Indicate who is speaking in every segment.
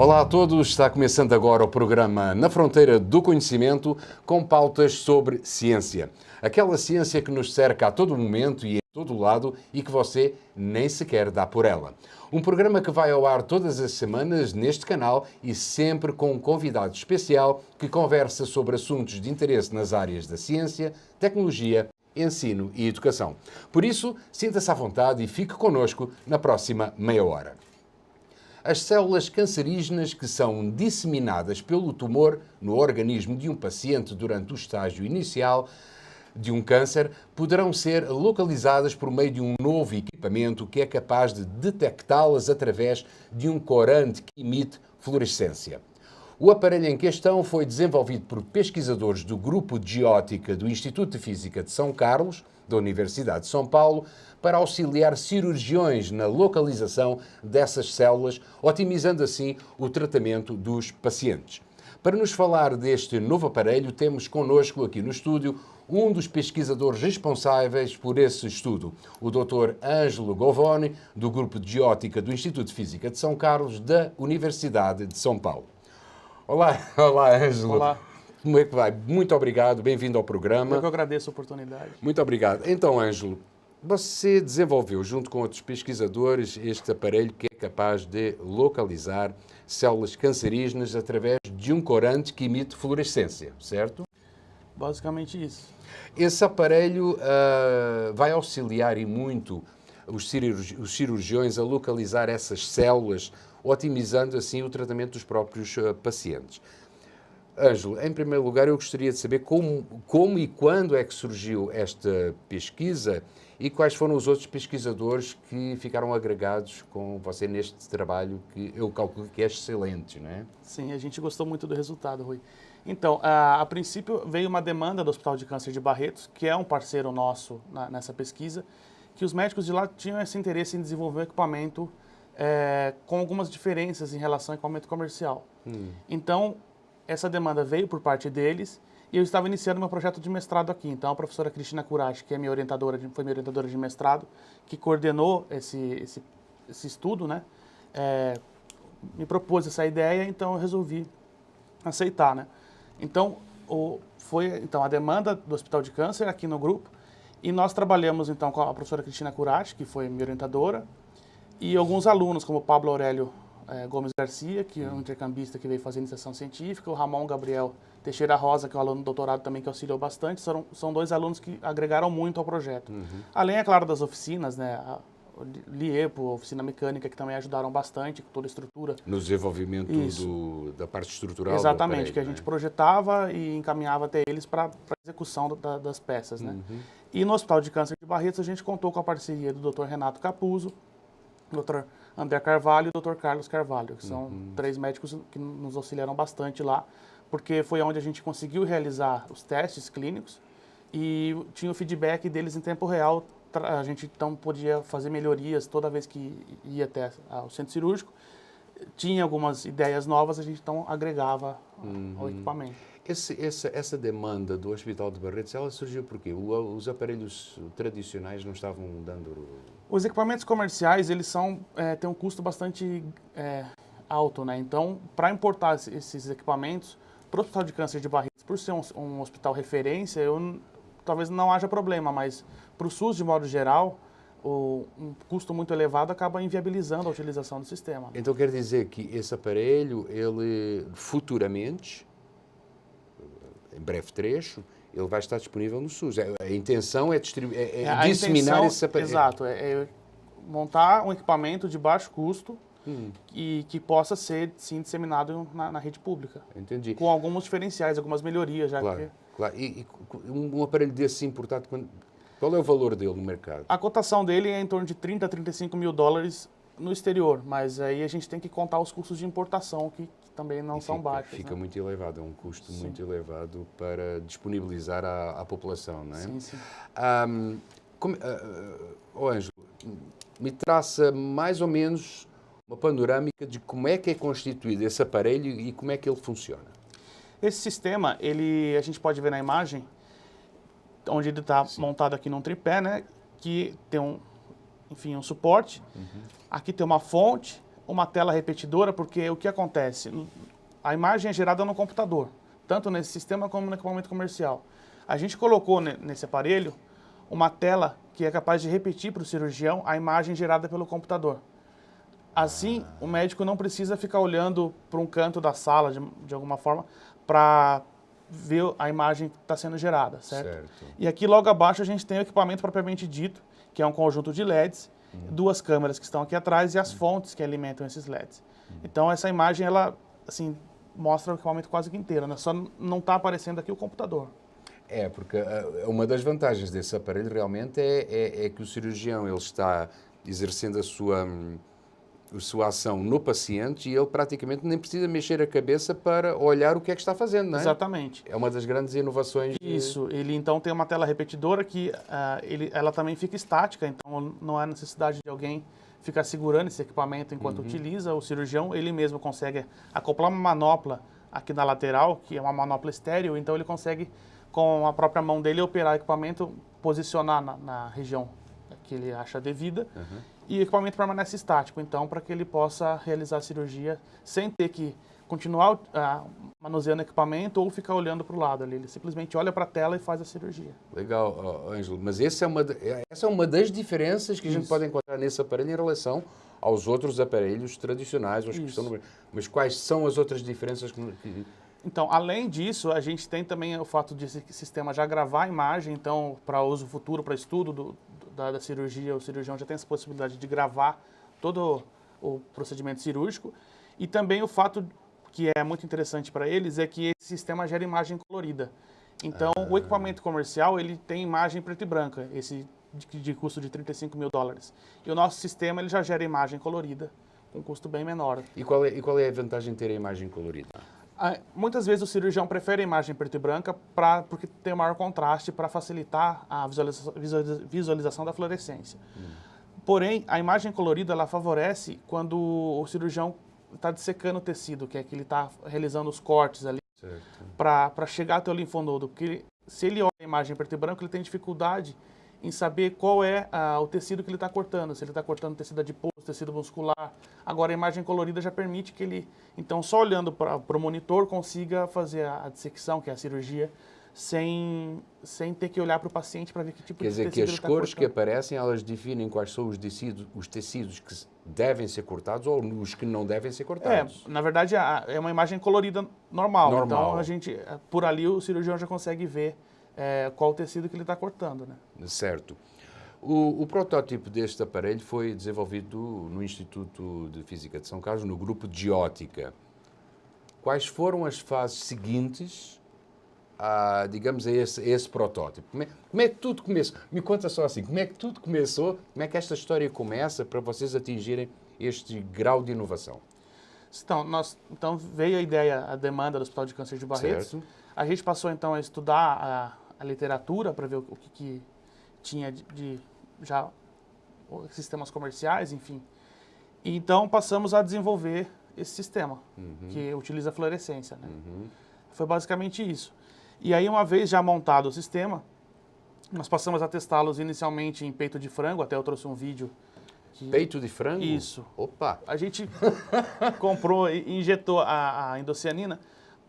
Speaker 1: Olá a todos, está começando agora o programa Na Fronteira do Conhecimento com pautas sobre ciência. Aquela ciência que nos cerca a todo momento e em todo lado e que você nem sequer dá por ela. Um programa que vai ao ar todas as semanas neste canal e sempre com um convidado especial que conversa sobre assuntos de interesse nas áreas da ciência, tecnologia, ensino e educação. Por isso, sinta-se à vontade e fique connosco na próxima meia hora. As células cancerígenas que são disseminadas pelo tumor no organismo de um paciente durante o estágio inicial de um câncer poderão ser localizadas por meio de um novo equipamento que é capaz de detectá-las através de um corante que emite fluorescência. O aparelho em questão foi desenvolvido por pesquisadores do Grupo de Geótica do Instituto de Física de São Carlos, da Universidade de São Paulo, para auxiliar cirurgiões na localização dessas células, otimizando assim o tratamento dos pacientes. Para nos falar deste novo aparelho, temos connosco aqui no estúdio um dos pesquisadores responsáveis por esse estudo, o Dr. Ângelo Govoni, do Grupo de Geótica do Instituto de Física de São Carlos, da Universidade de São Paulo. Olá, Ângelo.
Speaker 2: Olá.
Speaker 1: Como é que vai? Muito obrigado, bem-vindo ao programa.
Speaker 2: Eu que agradeço a oportunidade.
Speaker 1: Muito obrigado. Então, Ângelo, você desenvolveu, junto com outros pesquisadores, este aparelho que é capaz de localizar células cancerígenas através de um corante que emite fluorescência, certo?
Speaker 2: Basicamente isso.
Speaker 1: Esse aparelho vai auxiliar e muito os cirurgiões a localizar essas células, otimizando assim o tratamento dos próprios pacientes. Ângelo, em primeiro lugar, eu gostaria de saber como e quando é que surgiu esta pesquisa e quais foram os outros pesquisadores que ficaram agregados com você neste trabalho que eu calculo que é excelente, não é?
Speaker 2: Sim, a gente gostou muito do resultado, Rui. Então, a princípio veio uma demanda do Hospital de Câncer de Barretos, que é um parceiro nosso nessa pesquisa, que os médicos de lá tinham esse interesse em desenvolver um equipamento com algumas diferenças em relação ao equipamento comercial. Então, essa demanda veio por parte deles e eu estava iniciando meu projeto de mestrado aqui. Então, a professora Cristina Kurash, que é foi minha orientadora de mestrado, que coordenou esse estudo, né, me propôs essa ideia, então eu resolvi aceitar, né. Então, foi a demanda do Hospital de Câncer aqui no grupo e nós trabalhamos então com a professora Cristina Kurash, que foi minha orientadora, e alguns alunos, como o Pablo Aurélio Gomes Garcia, que é um intercambista que veio fazer iniciação científica, o Ramon Gabriel Teixeira Rosa, que é um aluno do doutorado também que auxiliou bastante, são dois alunos que agregaram muito ao projeto. Além, é claro, das oficinas, né, a LIEPO, a oficina mecânica, que também ajudaram bastante com toda a estrutura.
Speaker 1: No desenvolvimento da parte estrutural
Speaker 2: Exatamente,
Speaker 1: do aparelho,
Speaker 2: que a gente projetava e encaminhava até eles para a execução das peças, né. E no Hospital de Câncer de Barretos a gente contou com a parceria do Dr. Renato Capuzzo, Dr. André Carvalho e Dr. Carlos Carvalho, que são três médicos que nos auxiliaram bastante lá, porque foi onde a gente conseguiu realizar os testes clínicos e tinha o feedback deles em tempo real. A gente então podia fazer melhorias toda vez que ia até o centro cirúrgico. Tinha algumas ideias novas, a gente então agregava ao equipamento.
Speaker 1: Essa demanda do Hospital de Barretos, ela surgiu por quê? Os aparelhos tradicionais não estavam dando...
Speaker 2: Os equipamentos comerciais, eles têm um custo bastante alto, né? Então, para importar esses equipamentos, para o Hospital de Câncer de Barretos, por ser um hospital referência, talvez não haja problema, mas para o SUS, de modo geral, um custo muito elevado acaba inviabilizando a utilização do sistema.
Speaker 1: Então, quer dizer que esse aparelho, ele futuramente, em breve trecho, ele vai estar disponível no SUS. A intenção é disseminar esse aparelho.
Speaker 2: Exato, montar um equipamento de baixo custo e que possa ser, sim, disseminado na rede pública.
Speaker 1: Entendi.
Speaker 2: Com alguns diferenciais, algumas melhorias.
Speaker 1: Claro. E um aparelho desse importado, qual é o valor dele no mercado?
Speaker 2: A cotação dele é em torno de 30 a 35 mil dólares no exterior, mas aí a gente tem que contar os custos de importação, que também não são baixos.
Speaker 1: Fica
Speaker 2: né?
Speaker 1: muito elevado, é um custo
Speaker 2: Sim.
Speaker 1: muito elevado para disponibilizar à população, não é?
Speaker 2: Sim, sim.
Speaker 1: Ângelo, me traça mais ou menos uma panorâmica de como é que é constituído esse aparelho e como é que ele funciona.
Speaker 2: Esse sistema, a gente pode ver na imagem, onde ele está montado aqui num tripé, né? Que tem um suporte. Aqui tem uma fonte, uma tela repetidora, porque o que acontece? A imagem é gerada no computador, tanto nesse sistema como no equipamento comercial. A gente colocou nesse aparelho uma tela que é capaz de repetir para o cirurgião a imagem gerada pelo computador. Assim, o médico não precisa ficar olhando para um canto da sala, de alguma forma, para ver a imagem que está sendo gerada, certo? E aqui logo abaixo a gente tem o equipamento propriamente dito, que é um conjunto de LEDs, duas câmeras que estão aqui atrás e as fontes que alimentam esses LEDs. Então essa imagem, ela assim, mostra o equipamento quase que inteiro, né? Só não está aparecendo aqui o computador.
Speaker 1: Porque uma das vantagens desse aparelho realmente é que o cirurgião ele está exercendo a sua ação no paciente e ele praticamente nem precisa mexer a cabeça para olhar o que é que está fazendo, não é?
Speaker 2: Exatamente.
Speaker 1: É uma das grandes inovações.
Speaker 2: Isso, ele então tem uma tela repetidora que ela também fica estática, então não há necessidade de alguém ficar segurando esse equipamento enquanto utiliza. O cirurgião, ele mesmo consegue acoplar uma manopla aqui na lateral, que é uma manopla estéreo, então ele consegue, com a própria mão dele, operar o equipamento, posicionar na região que ele acha devida, e o equipamento permanece estático, então, para que ele possa realizar a cirurgia sem ter que continuar manuseando o equipamento ou ficar olhando para o lado ali. Ele simplesmente olha para a tela e faz a cirurgia.
Speaker 1: Legal, Ângelo. Mas essa é uma das diferenças que a gente pode encontrar nesse aparelho em relação aos outros aparelhos tradicionais. Mas quais são as outras diferenças que...
Speaker 2: Então, além disso, a gente tem também o fato de esse sistema já gravar a imagem, então, para uso futuro, para estudo da cirurgia, o cirurgião já tem essa possibilidade de gravar todo o procedimento cirúrgico. E também o fato que é muito interessante para eles é que esse sistema gera imagem colorida. Então, o equipamento comercial, ele tem imagem preto e branca, esse de custo de $35 mil. E o nosso sistema, ele já gera imagem colorida, com um custo bem menor.
Speaker 1: E qual é a vantagem de ter a imagem colorida?
Speaker 2: Muitas vezes o cirurgião prefere a imagem preto e branca porque tem um maior contraste para facilitar a visualização da fluorescência. Porém, a imagem colorida ela favorece quando o cirurgião está dissecando o tecido, que é que ele está realizando os cortes ali para chegar até o linfonodo. Porque se ele olha a imagem preto e branco, ele tem dificuldade em saber qual é o tecido que ele está cortando, se ele está cortando tecido adiposo, tecido muscular. Agora, a imagem colorida já permite que ele, então, só olhando para o monitor, consiga fazer a dissecção, que é a cirurgia, sem ter que olhar para o paciente para ver que tipo de tecido ele está cortando. Quer dizer que as
Speaker 1: cores que aparecem, elas definem quais são os tecidos que devem ser cortados ou os que não devem ser cortados.
Speaker 2: Na verdade, é uma imagem colorida normal. Então, por ali, o cirurgião já consegue ver qual o tecido que ele está cortando, né?
Speaker 1: Certo. O protótipo deste aparelho foi desenvolvido no Instituto de Física de São Carlos, no grupo de ótica. Quais foram as fases seguintes a esse protótipo? Como é que tudo começou? Me conta só assim, como é que tudo começou? Como é que esta história começa para vocês atingirem este grau de inovação?
Speaker 2: Então veio a ideia, a demanda do Hospital de Câncer de Barretos.
Speaker 1: Certo.
Speaker 2: A gente passou então a estudar a literatura para ver o que tinha de já sistemas comerciais, enfim. E então passamos a desenvolver esse sistema que utiliza fluorescência, né? Foi basicamente isso. E aí, uma vez já montado o sistema, nós passamos a testá-los inicialmente em peito de frango, até eu trouxe um vídeo.
Speaker 1: Peito de frango?
Speaker 2: Isso.
Speaker 1: Opa!
Speaker 2: A gente comprou e injetou a indocianina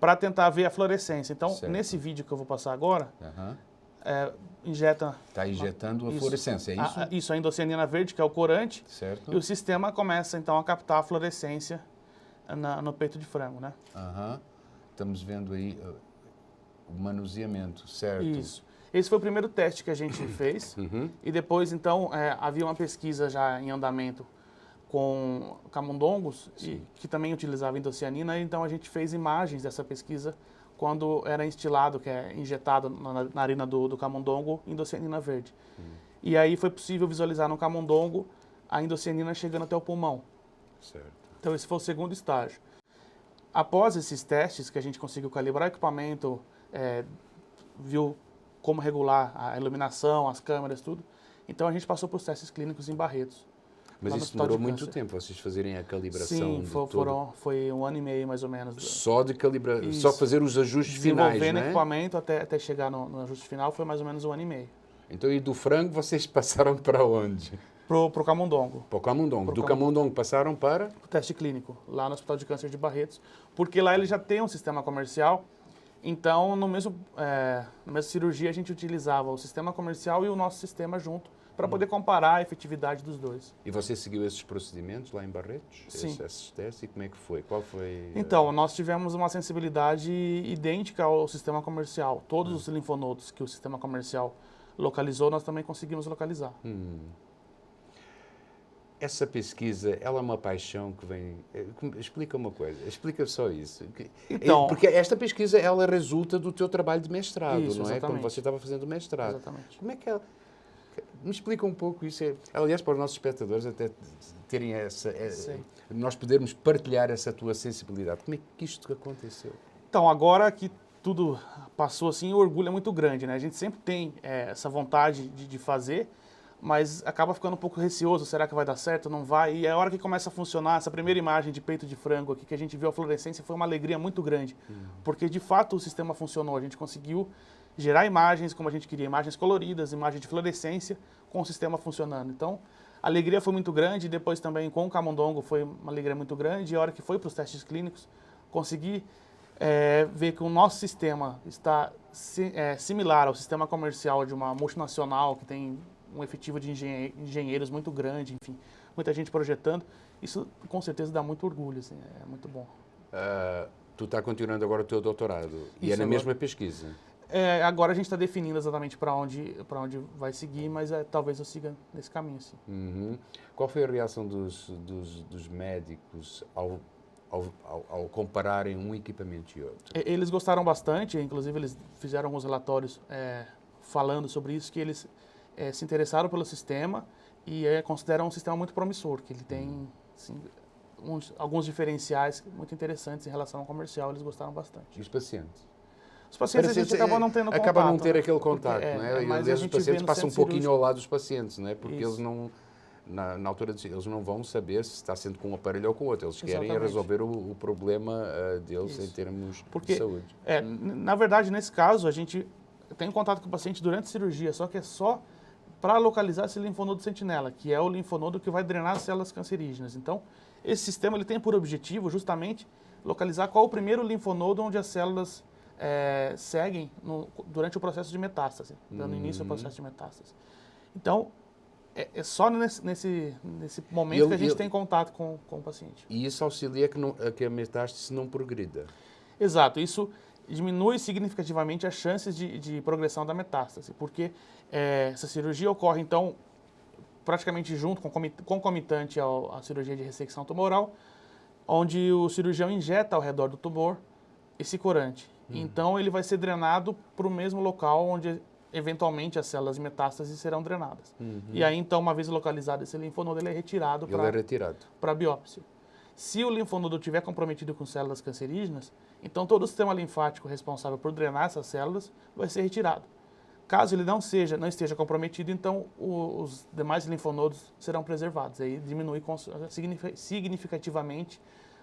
Speaker 2: para tentar ver a fluorescência. Então, nesse vídeo que eu vou passar agora, injeta...
Speaker 1: Está injetando a fluorescência, é isso?
Speaker 2: Isso, a indocianina verde, que é o corante.
Speaker 1: Certo.
Speaker 2: E o sistema começa, então, a captar a fluorescência no peito de frango, né?
Speaker 1: Estamos vendo aí o manuseamento, certo?
Speaker 2: Isso. Esse foi o primeiro teste que a gente fez. E depois, então, havia uma pesquisa já em andamento com camundongos, que também utilizava indocianina. Então, a gente fez imagens dessa pesquisa quando era instilado, que é injetado na narina do camundongo, indocianina verde. E aí foi possível visualizar no camundongo a indocianina chegando até o pulmão.
Speaker 1: Certo.
Speaker 2: Então, esse foi o segundo estágio. Após esses testes, que a gente conseguiu calibrar o equipamento, viu como regular a iluminação, as câmeras, tudo. Então, a gente passou para os testes clínicos em Barretos.
Speaker 1: Mas isso demorou muito tempo, vocês fazerem a calibração?
Speaker 2: Sim, foi 1 ano e meio, mais ou menos.
Speaker 1: Só de calibrar, só fazer os ajustes finais, né?
Speaker 2: Desenvolvendo equipamento até chegar no ajuste final foi mais ou menos 1 ano e meio.
Speaker 1: Então, e do frango vocês passaram para onde?
Speaker 2: Pro camundongo.
Speaker 1: Para o camundongo. Do camundongo passaram para...
Speaker 2: O teste clínico, lá no Hospital de Câncer de Barretos, porque lá ele já tem um sistema comercial, então na mesma cirurgia a gente utilizava o sistema comercial e o nosso sistema junto, para poder comparar a efetividade dos dois.
Speaker 1: E você seguiu esses procedimentos lá em Barretos?
Speaker 2: Sim.
Speaker 1: Esses testes? E como é que foi? Qual foi...
Speaker 2: Então, nós tivemos uma sensibilidade idêntica ao sistema comercial. Todos os linfonodos que o sistema comercial localizou, nós também conseguimos localizar.
Speaker 1: Essa pesquisa, ela é uma paixão que vem... Explica uma coisa, explica só isso.
Speaker 2: Então,
Speaker 1: porque esta pesquisa, ela resulta do teu trabalho de mestrado,
Speaker 2: Isso,
Speaker 1: não é?
Speaker 2: exatamente.
Speaker 1: Quando você estava fazendo o mestrado.
Speaker 2: Exatamente.
Speaker 1: Como é que ela... Me explica um pouco isso. Aliás, para os nossos espectadores até terem nós podermos partilhar essa tua sensibilidade. Como é que isto aconteceu?
Speaker 2: Então, agora que tudo passou assim, o orgulho é muito grande, né? A gente sempre tem essa vontade de fazer, mas acaba ficando um pouco receoso. Será que vai dar certo? Não vai? E a hora que começa a funcionar, essa primeira imagem de peito de frango aqui, que a gente viu a fluorescência, foi uma alegria muito grande. Porque, de fato, o sistema funcionou. A gente conseguiu gerar imagens como a gente queria, imagens coloridas, imagens de fluorescência, com o sistema funcionando. Então, a alegria foi muito grande. Depois também com o camundongo foi uma alegria muito grande. E a hora que foi para os testes clínicos, consegui ver que o nosso sistema está similar ao sistema comercial de uma multinacional que tem um efetivo de engenheiros muito grande, enfim, muita gente projetando. Isso com certeza dá muito orgulho, assim, é muito bom.
Speaker 1: Tu está continuando agora o teu doutorado e é na mesma pesquisa?
Speaker 2: Agora a gente está definindo exatamente para onde vai seguir, mas talvez eu siga nesse caminho, sim.
Speaker 1: Qual foi a reação dos médicos ao compararem um equipamento e outro?
Speaker 2: Eles gostaram bastante, inclusive eles fizeram alguns relatórios falando sobre isso, que eles se interessaram pelo sistema e consideram um sistema muito promissor, que ele tem assim, alguns diferenciais muito interessantes em relação ao comercial. Eles gostaram bastante.
Speaker 1: E os pacientes?
Speaker 2: Os pacientes a gente acaba não tendo contato.
Speaker 1: Acaba não ter aquele
Speaker 2: porque,
Speaker 1: contato, não é?
Speaker 2: Mas
Speaker 1: Aliás, os pacientes passam um pouquinho
Speaker 2: cirúrgico.
Speaker 1: ao lado dos pacientes, não é? Porque
Speaker 2: Isso.
Speaker 1: eles não, na altura, eles não vão saber se está sendo com um aparelho ou com outro. Eles querem
Speaker 2: Exatamente.
Speaker 1: resolver o problema deles em termos de saúde.
Speaker 2: Na verdade, nesse caso, a gente tem contato com o paciente durante a cirurgia, só que é só para localizar esse linfonodo sentinela, que é o linfonodo que vai drenar as células cancerígenas. Então, esse sistema ele tem por objetivo justamente localizar qual o primeiro linfonodo onde as células seguem durante o processo de metástase, dando início ao processo de metástase. Então, é só nesse momento que a gente tem contato com o paciente.
Speaker 1: E isso auxilia que a metástase não progrida.
Speaker 2: Exato, isso diminui significativamente as chances de progressão da metástase, porque essa cirurgia ocorre, então, praticamente junto, concomitante à cirurgia de ressecção tumoral, onde o cirurgião injeta ao redor do tumor esse corante. Então, ele vai ser drenado para o mesmo local onde, eventualmente, as células de metástase serão drenadas. E aí, então, uma vez localizado esse linfonodo, ele é retirado para a biópsia. Se o linfonodo estiver comprometido com células cancerígenas, então todo o sistema linfático responsável por drenar essas células vai ser retirado. Caso ele não esteja comprometido, então os demais linfonodos serão preservados. Aí diminui significativamente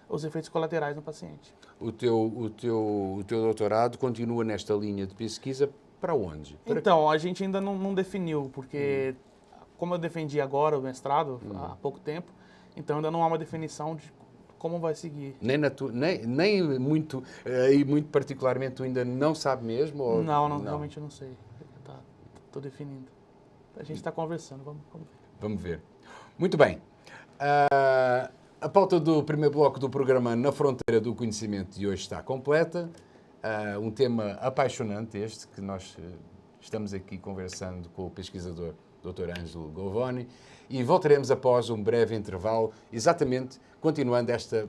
Speaker 2: os efeitos colaterais no paciente.
Speaker 1: O teu doutorado continua nesta linha de pesquisa para onde?
Speaker 2: Então, a gente ainda não definiu, porque como eu defendi agora o mestrado há pouco tempo, então ainda não há uma definição de como vai seguir.
Speaker 1: Nem muito, e muito particularmente, tu ainda não sabe mesmo? Ou
Speaker 2: Não, realmente eu não sei. Estou definindo. A gente está conversando, vamos ver.
Speaker 1: Vamos ver. Muito bem. A pauta do primeiro bloco do programa Na Fronteira do Conhecimento de hoje está completa. Um tema apaixonante este, que nós estamos aqui conversando com o pesquisador Dr. Ângelo Govoni, e voltaremos após um breve intervalo, exatamente continuando esta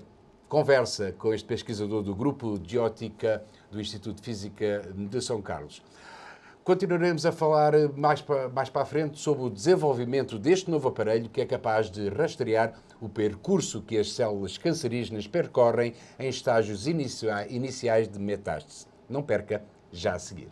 Speaker 1: conversa com este pesquisador do Grupo de Ótica do Instituto de Física de São Carlos. Continuaremos a falar mais para a frente sobre o desenvolvimento deste novo aparelho que é capaz de rastrear o percurso que as células cancerígenas percorrem em estágios iniciais de metástase. Não perca, já a seguir.